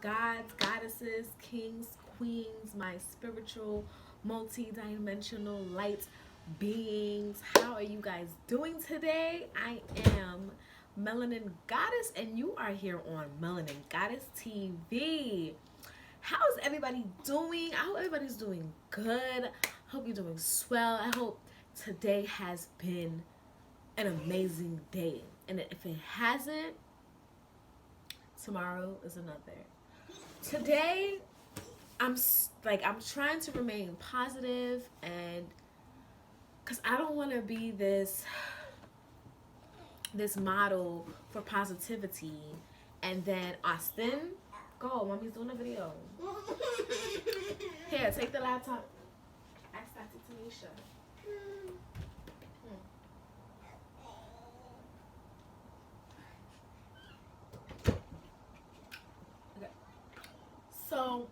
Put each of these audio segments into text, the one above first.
gods, goddesses, kings, queens, my spiritual, multi-dimensional light beings. How are you guys doing today? I am Melanin Goddess, and you are here on Melanin Goddess TV. How's everybody doing? I hope everybody's doing good. Hope you're doing swell. I hope today has been an amazing day. And if it hasn't, tomorrow is another. Today, I'm trying to remain positive, and cuz I don't want to be this model for positivity, and then Austin, go, mommy's doing a video. Here, take the laptop. Ask that to Tanisha. Okay. So,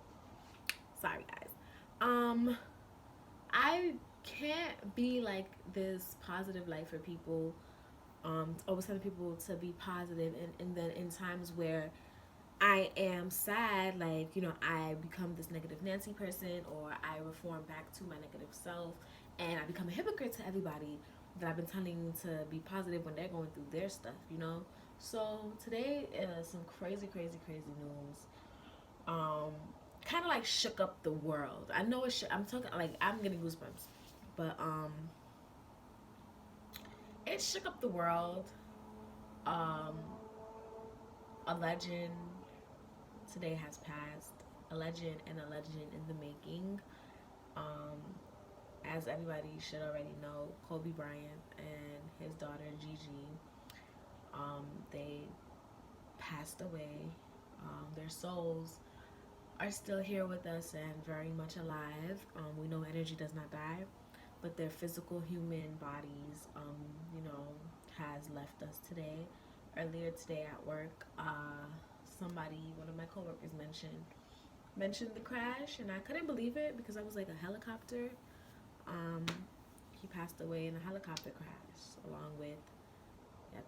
sorry guys. I can't be like this positive light for people. Always telling people to be positive, and then in times where I am sad, like, I become this negative Nancy person, or I reform back to my negative self, and I become a hypocrite to everybody that I've been telling to be positive when they're going through their stuff. So today is some crazy, crazy, crazy news. Kind of like shook up the world. I know I'm talking like I'm getting goosebumps, but it shook up the world. Um, a legend today has passed. A legend and a legend in the making. Um, as everybody should already know, Kobe Bryant and his daughter Gigi, they passed away. Their souls are still here with us and very much alive. We know energy does not die, but their physical human bodies, has left us today. Earlier today at work, one of my coworkers mentioned the crash, and I couldn't believe it because I was like, a helicopter. He passed away in a helicopter crash, along with,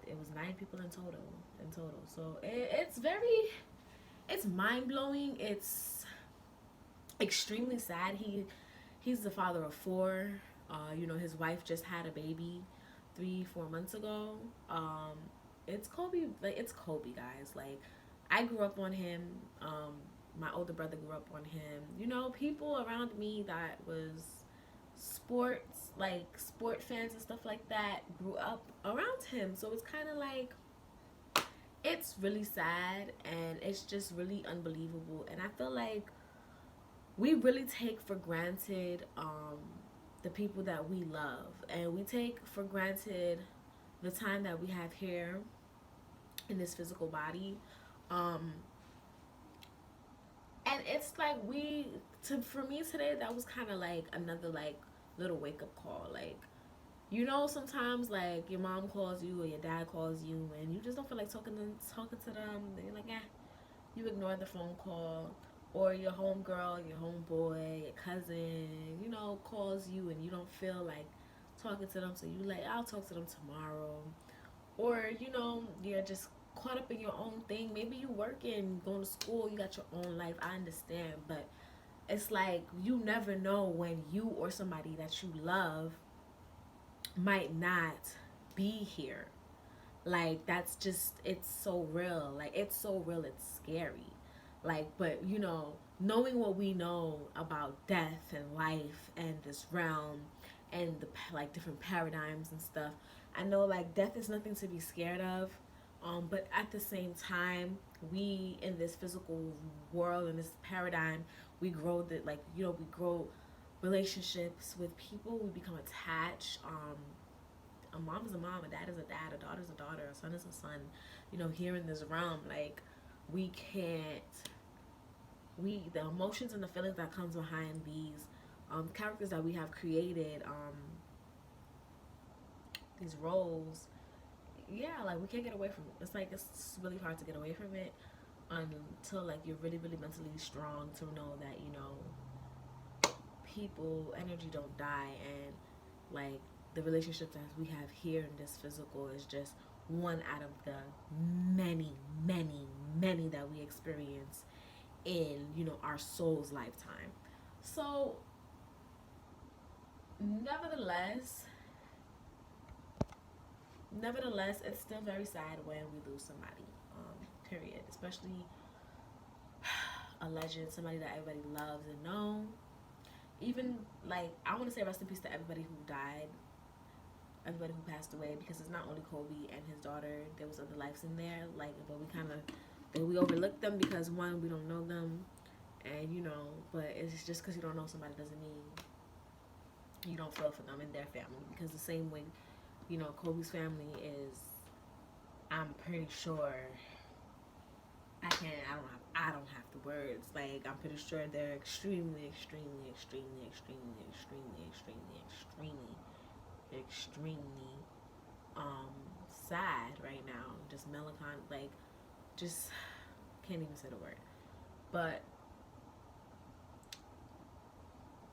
it was 9 people in total. So it's mind blowing. It's extremely sad. He's the father of 4. His wife just had a baby 3-4 months ago. It's Kobe. Like, it's Kobe, guys. Like, I grew up on him. My older brother grew up on him. People around me that was sport fans and stuff like that grew up around him. So it's kind of like, it's really sad, and it's just really unbelievable. And I feel like we really take for granted the people that we love, and we take for granted the time that we have here in this physical body. And it's like, for me today, that was kind of like another like little wake up call. Like, sometimes like your mom calls you or your dad calls you, and you just don't feel like talking to them. And you're like, you ignore the phone call. Or your homegirl, your homeboy, your cousin, calls you, and you don't feel like talking to them, so you like, I'll talk to them tomorrow. Or, you're just caught up in your own thing. Maybe you working, going to school, you got your own life. I understand, but it's like, you never know when you or somebody that you love might not be here. Like, that's just, it's so real. Like, it's so real, it's scary. Like, but knowing what we know about death and life and this realm and the like different paradigms and stuff, I know like death is nothing to be scared of. But at the same time, we in this physical world, in this paradigm, we grow we grow relationships with people. We become attached. A mom is a mom, a dad is a dad, a daughter is a daughter, a son is a son. Here in this realm, like, we can't. The emotions and the feelings that comes behind these characters that we have created, these roles, yeah, like, we can't get away from it. It's like, it's really hard to get away from it until like you're really, really mentally strong to know that people, energy don't die, and like the relationships that we have here in this physical is just one out of the many, many, many that we experience in, you know, our soul's lifetime. So, nevertheless, it's still very sad when we lose somebody. Period. Especially a legend, somebody that everybody loves and know. Even like I want to say rest in peace to everybody who died, everybody who passed away, because it's not only Kobe and his daughter. There was other lives in there. Like, but we kind of we overlook them because one, we don't know them, and you know. But it's just because you don't know somebody doesn't mean you don't feel for them and their family. Because the same way, you know, Kobe's family is, I'm pretty sure. I don't have the words. Like, I'm pretty sure they're extremely, extremely, extremely, extremely, extremely, extremely, extremely, extremely sad right now. Just melancholy, like, just can't even say the word. But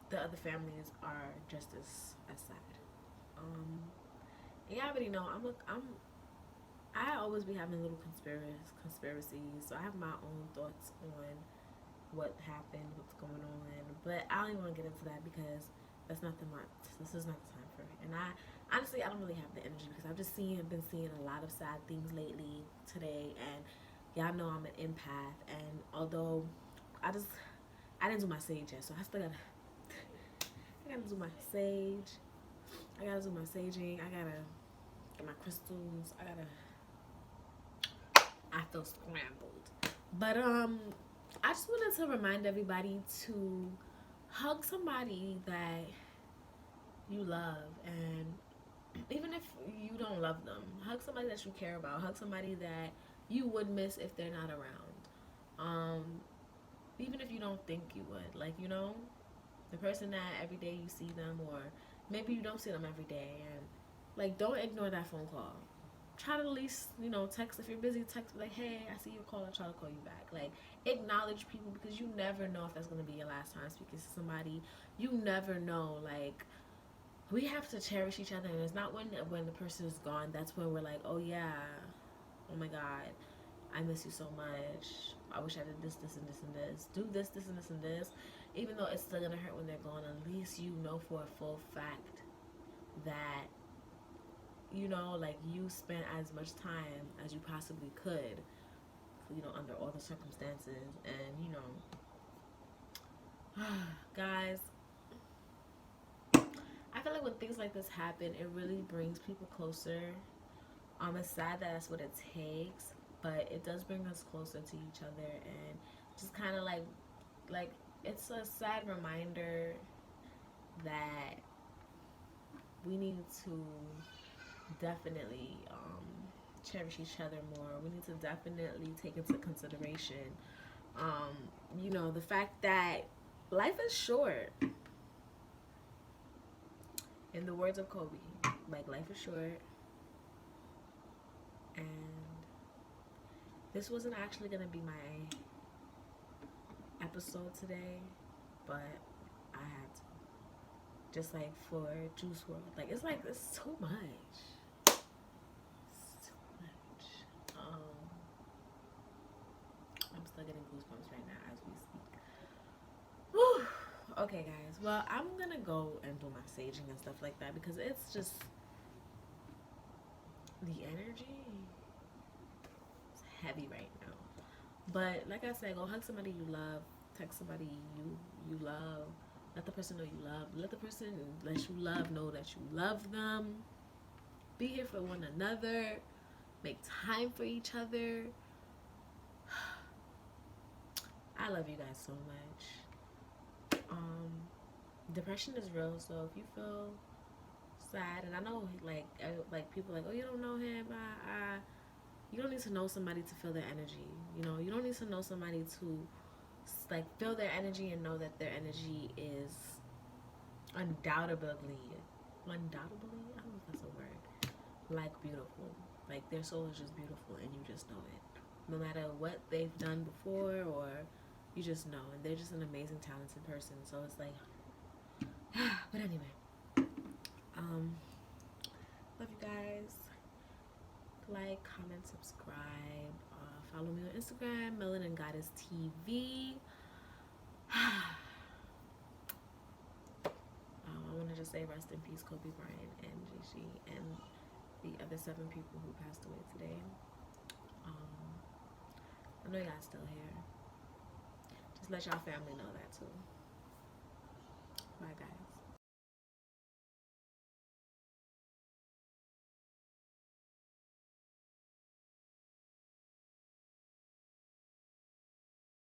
the other families are just as sad. And y'all already know I always be having little conspiracies. So I have my own thoughts on what happened, what's going on. But I don't even want to get into that because that's not the month. This is not the time for it. And I honestly I don't really have the energy because I've just been seeing a lot of sad things lately today, and y'all know I'm an empath. And although I didn't do my sage yet, so I still gotta do my sage. I gotta do my saging. I gotta get my crystals. I feel scrambled. But I just wanted to remind everybody to hug somebody that you love, and even if you don't love them, hug somebody that you care about. Hug somebody that you would miss if they're not around. Even if you don't think you would, like, you know, the person that every day you see them, or maybe you don't see them every day, and like, don't ignore that phone call. Try to at least, you know, text. If you're busy, text like, hey, I see your call, I'll try to call you back. Like, acknowledge people, because you never know if that's going to be your last time speaking to somebody. You never know. Like, we have to cherish each other, and it's not when the person is gone that's when we're like, oh yeah, oh my god, I miss you so much, I wish I did this, this, and this, and this. Do this, this, and this, and this. Even though it's still going to hurt when they're gone, at least you know for a full fact that, you know, like, you spent as much time as you possibly could, you know, under all the circumstances. And, you know, guys, I feel like when things like this happen, it really brings people closer. It's sad that that's what it takes, but it does bring us closer to each other, and just kind of like it's a sad reminder that we need to definitely cherish each other more. We need to definitely take into consideration, you know, the fact that life is short. In the words of Kobe, like, life is short. And this wasn't actually going to be my episode today, but I had to. Just like for Juice WRLD. Like, it's too much. It's too much. I'm still getting goosebumps right now as we speak. Whew. Okay, guys. Well, I'm gonna go and do my saging and stuff like that, because it's just the energy is heavy right now. But like I said, go hug somebody you love, text somebody you love, let the person know you love, let the person that you love know that you love them. Be here for one another, make time for each other. I love you guys so much. Depression is real, so if you feel sad, and I know like people like, oh, you don't know him, you don't need to know somebody to feel their energy. You know, you don't need to know somebody to like feel their energy and know that their energy is undoubtedly, I don't know if that's a word, like, beautiful. Like, their soul is just beautiful, and you just know it. No matter what they've done before, or you just know, and they're just an amazing, talented person. So it's like, but anyway, love you guys. Like, comment, subscribe, Follow me on Instagram, Melanin Goddess TV. I want to just say rest in peace, Kobe Bryant and Gigi and the other 7 people who passed away today. I know y'all still here. Just let y'all family know that too. Bye, guys.